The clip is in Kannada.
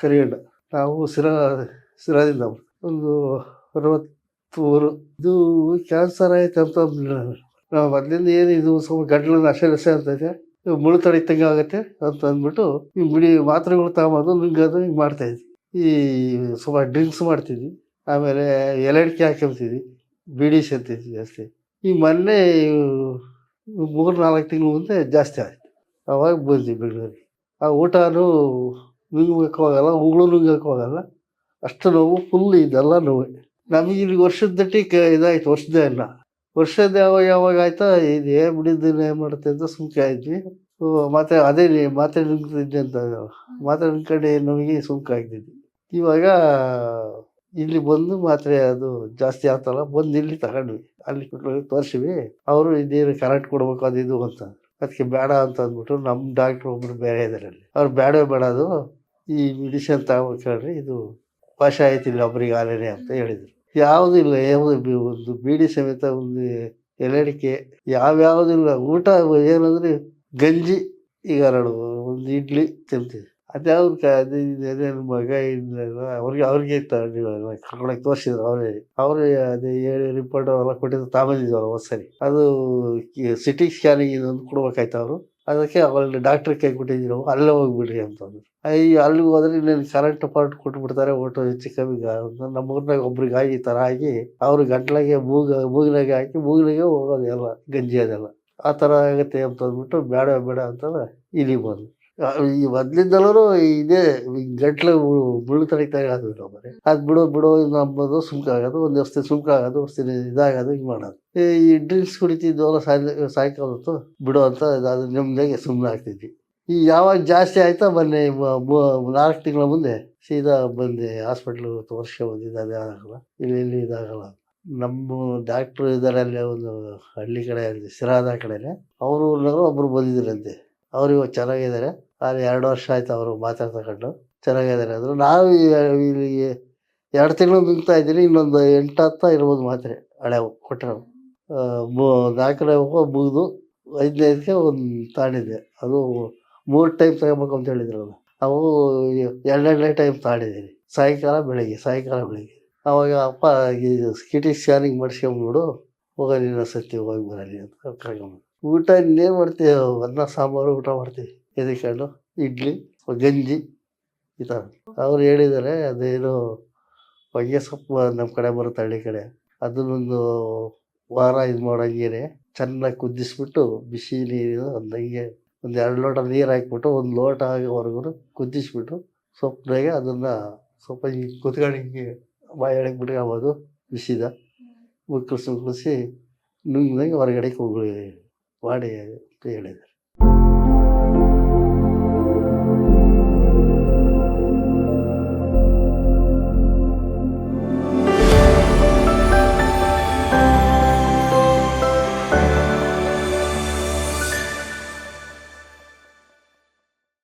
ಕರಿಗಂಡ. ನಾವು ಸಿರಾದಿಂದ ಒಂದು 63. ಇದು ಕ್ಯಾನ್ಸರ್ ಆಯ್ತು ಅಂತ ನಾವು ಮೊದಲಿಂದ ಏನು ಇದು ಸ್ವಲ್ಪ ಗಂಟ್ಲು ನಶೆ ಅಂತೈತೆ, ಮುಳು ತಡಿತಂಗೆ ಆಗುತ್ತೆ ಅಂತ ಅಂದ್ಬಿಟ್ಟು ಈ ಬಿಡಿ ಮಾತ್ರೆಗಳು ತಗೊಂಬಂದು ನುಂಗೋದು ಹಿಂಗೆ ಮಾಡ್ತಾಯಿದ್ವಿ. ಈ ಸ್ವಲ್ಪ ಡ್ರಿಂಕ್ಸ್ ಮಾಡ್ತಿದ್ವಿ, ಆಮೇಲೆ ಎಲೆ ಹಾಕ್ಕೊಂತಿದ್ವಿ, ಬೀಡಿ ಸೇರ್ತಿದ್ವಿ ಜಾಸ್ತಿ. ಈ ಮೊನ್ನೆ 3-4 ತಿಂಗಳ ಮುಂದೆ ಜಾಸ್ತಿ ಆಯಿತು. ಅವಾಗ ಬಂದ್ವಿ ಬೆಂಗಳೂರಿಗೆ. ಆ ಊಟನೂ ನುಂಗಬೇಕು ಹೋಗಲ್ಲ, ಉಗುಳು ನುಂಗಕ್ಕೆ ಹೋಗಲ್ಲ, ಅಷ್ಟು ನೋವು, ಫುಲ್ ಇದೆಲ್ಲ ನೋವು. ನಮಗೆ ಇಲ್ಲಿ ವರ್ಷದ ದಟ್ಟಿ ಇದಾಯ್ತು, ವರ್ಷದೇ ಇಲ್ಲ. ವರ್ಷದ ಯಾವಾಗ ಆಯ್ತಾ ಇದು ಬಿಡಿದ್ದನ್ನು ಏನು ಮಾಡುತ್ತೆ ಅಂತ ಸುಮ್ಕೆ ಆಯಿದ್ವಿ. ಮತ್ತು ಅದೇ ಮಾತ್ರೆ ನುಂಗ್ತಿದ್ದೆ ಅಂತ ಮಾತ್ರೆ ನುಂಗ್ಕೊಂಡು ನೋವಿಗೆ ಸುಮ್ಕೆ ಆಗ್ತಿದ್ವಿ. ಇವಾಗ ಇಲ್ಲಿ ಬಂದು ಮಾತ್ರೆ ಅದು ಜಾಸ್ತಿ ಆಗ್ತಲ್ಲ, ಬಂದು ಇಲ್ಲಿ ತಗೊಂಡ್ವಿ. ಅಲ್ಲಿ ತೋರಿಸಿವಿ, ಅವರು ಇದೇನು ಕರೆಂಟ್ ಕೊಡ್ಬೇಕು ಅದು ಇದು ಅಂತ. ಅದಕ್ಕೆ ಬೇಡ ಅಂತ ಅಂದ್ಬಿಟ್ಟು ನಮ್ಮ ಡಾಕ್ಟ್ರು ಒಬ್ಬರು ಬೇರೆ ಇದ್ದಾರೆ ಅಲ್ಲಿ, ಅವ್ರು ಬೇಡ ಅದು ಈ ಮೆಡಿಸಿನ್ ತಗೋಬೇಕ್ರಿ, ಇದು ವಾಶ ಆಯ್ತಿಲ್ಲ ಒಬ್ರಿಗೆ ಆಲೇನೆ ಅಂತ ಹೇಳಿದರು. ಯಾವುದೂ ಇಲ್ಲ, ಒಂದು ಬೀಡಿ ಸಮೇತ, ಒಂದು ಎಲೆ ಯಾವ್ಯಾವುದಿಲ್ಲ. ಊಟ ಏನಂದ್ರೆ ಗಂಜಿ, ಈಗ 2 ಒಂದು ಇಡ್ಲಿ ತಿಂತೀವಿ. ಅದ್ಯಾವ್ದು ಅದೇನು ಮಗ ಇಲ್ಲ, ಅವ್ರಿಗೆ ಕರ್ಕೊಂಡೋಗಿ ತೋರಿಸಿದ್ರು. ಅವರೇ ಅದೇ ಹೇಳಿ ರಿಪೋರ್ಟ್ ಎಲ್ಲ ಕೊಟ್ಟಿದ್ದು ತಗೊಂಡಿದ್ವಲ್ಲ ಒಂದ್ಸರಿ. ಅದು ಸಿಟಿ ಸ್ಕ್ಯಾನಿಂಗ್ ಇದೊಂದು ಕೊಡ್ಬೇಕಾಯ್ತು ಅವರು. ಅದಕ್ಕೆ ಅಲ್ಲಿ ಡಾಕ್ಟ್ರ್ ಕೈ ಕೊಟ್ಟಿದ್ದೀವಿ ನಾವು, ಅಲ್ಲೇ ಹೋಗ್ಬಿಡ್ರಿ ಅಂತಂದ್ರು. ಅಲ್ಲಿಗೆ ಹೋದ್ರೆ ಇನ್ನೇನು ಕರೆಂಟ್ ಪಾರ್ಟ್ ಕೊಟ್ಬಿಡ್ತಾರೆ, ಒಟ್ಟು ಹೆಚ್ಚು ಕಮ್ಮಿ. ನಮ್ಮೂರ್ನಾಗ ಒಬ್ರಿಗೆ ಈ ಥರ ಆಗಿ ಅವರು ಗಂಟ್ಲಾಗೆ ಮೂಗಿನಾಗೆ ಹಾಕಿ ಮೂಗಿನಾಗೆ ಹೋಗೋದು ಎಲ್ಲ ಗಂಜಿ ಅದೆಲ್ಲ. ಆ ಥರ ಆಗುತ್ತೆ ಅಂತ ಅಂದ್ಬಿಟ್ಟು ಬೇಡ ಅಂತಂದ್ರೆ ಇಲ್ಲಿಗೆ ಬಂದು. ಈ ಮೊದ್ಲಿಂದಲೂ ಇದೇ ಗಂಟ್ಲು ಮುಳ್ಳು ತಡಿತಾ ಆಗೋದು ನಮ್ಮನೆ. ಅದು ಬಿಡೋ ನಂಬೋದು ಸುಮ್ಕೆ ಆಗೋದು, ಒಂದು ವರ್ಷ ಸುಮ್ಕೆ ಆಗೋದು, ವರ್ಷ ಇದಾಗೋದು, ಹಿಂಗೆ ಮಾಡೋದು. ಈ ಡ್ರಿಂಕ್ಸ್ ಕುಡಿತಿದ್ವಲ್ಲ ಸಾಯಂಕಾಲ ಹೊತ್ತು ಬಿಡೋ ಅಂತ ಅದು ನಿಮ್ಮದಾಗೆ ಸುಮ್ಮನೆ ಆಗ್ತಿದ್ವಿ. ಈ ಯಾವಾಗ ಜಾಸ್ತಿ ಆಯ್ತಾ ಮೊನ್ನೆ 4 ತಿಂಗಳ ಮುಂದೆ ಸೀದಾ ಬಂದೆ ಹಾಸ್ಪಿಟ್ಲು ತೋರಿಸ್ಕೊಂಡ್ಬಂದಿದ್ದು. ಅದೇ ಆಗಲ್ಲ, ಇಲ್ಲಿ ಇದಾಗಲ್ಲ. ನಮ್ಮ ಡಾಕ್ಟ್ರು ಇದ್ದಾರೆ ಅಲ್ಲೇ ಒಂದು ಹಳ್ಳಿ ಕಡೆ, ಅಲ್ಲಿ ಸಿರಾದ ಕಡೆನೇ. ಅವ್ರ ಊರಿನವರು ಒಬ್ಬರು ಬಂದಿದ್ರಂತೆ. ಅವ್ರು ಇವಾಗ ಚೆನ್ನಾಗಿದ್ದಾರೆ. ಅಲ್ಲಿ 2 ವರ್ಷ ಆಯ್ತು ಅವರು ಮಾತ್ರೆ ತಗೊಂಡು ಚೆನ್ನಾಗಿದ್ದಾರೆ ಅಂದರು. ನಾವು ಇಲ್ಲಿ 2 ತಿಂಗಳು ನುಂಗ್ತಾ ಇದ್ದೀನಿ, ಇನ್ನೊಂದು 8-10 ಇರ್ಬೋದು ಮಾತ್ರೆ ಹಳೆವು ಕೊಟ್ಟರೆ. 4 ಮುಗಿದು 5ನೇದಕ್ಕೆ ಒಂದು ತಗೊಂಡಿದ್ದೆ. ಅದು 3 ಟೈಮ್ ತಗೋಬೇಕು ಅಂತ ಹೇಳಿದ್ರಲ್ಲ, ಅವು 2 ಟೈಮ್ ತಗೊಂಡಿದ್ದೀನಿ, ಸಾಯಂಕಾಲ ಬೆಳಗ್ಗೆ. ಆವಾಗ ಅಪ್ಪ ಸಿಟಿ ಸ್ಕ್ಯಾನಿಂಗ್ ಮಾಡಿಸ್ಕೊಂಬಿಡು, ಹೋಗೋದು ಇನ್ನೊಂದು ಸತಿ ಹೋಗಿ ಬರಲಿ ಅಂತ ಕರ್ಕೊಂಬಂದು. ಊಟ ಇನ್ನೇನು ಮಾಡ್ತೀವಿ, ಅನ್ನ ಸಾಂಬಾರು ಊಟ ಮಾಡ್ತೀವಿ, ಎದ್ಕೊಂಡು ಇಡ್ಲಿ ಗಂಜಿ ಈ ಥರ. ಅವ್ರು ಹೇಳಿದ್ದಾರೆ ಅದೇನು ಹೊಗೆ ಸೊಪ್ಪು ನಮ್ಮ ಕಡೆ ಬರುತ್ತೆ ಹಳ್ಳಿ ಕಡೆ, ಅದನ್ನೊಂದು ವಾರ ಇದು ಮಾಡೋಂಗೇನೆ ಚೆನ್ನಾಗಿ ಕುದಿಸ್ಬಿಟ್ಟು ಬಿಸಿ ನೀರು ಅಂದಂಗೆ ಒಂದು 2 ಲೋಟ ನೀರು ಹಾಕ್ಬಿಟ್ಟು 1 ಲೋಟ ಆಗೋವರೆಗೂ ಕುದಿಸ್ಬಿಟ್ಟು ಸೊಪ್ಪಿನಾಗೆ ಅದನ್ನು ಸ್ವಲ್ಪ ಹಿಂಗೆ ಕುತ್ಕೊಂಡು ಹಿಂಗೆ ಬಾಯೊಳಗೆ ಬಿಟ್ಕೊಬೋದು, ಬಿಸಿದ ಮುಕ್ಕಳಿಸಿ ನುಂಗ್ದಂಗೆ ಹೊರಗಡೆಗೆ ಹೋಗಿ ಮಾಡಿ ಅಂತ ಹೇಳಿದ್ದಾರೆ.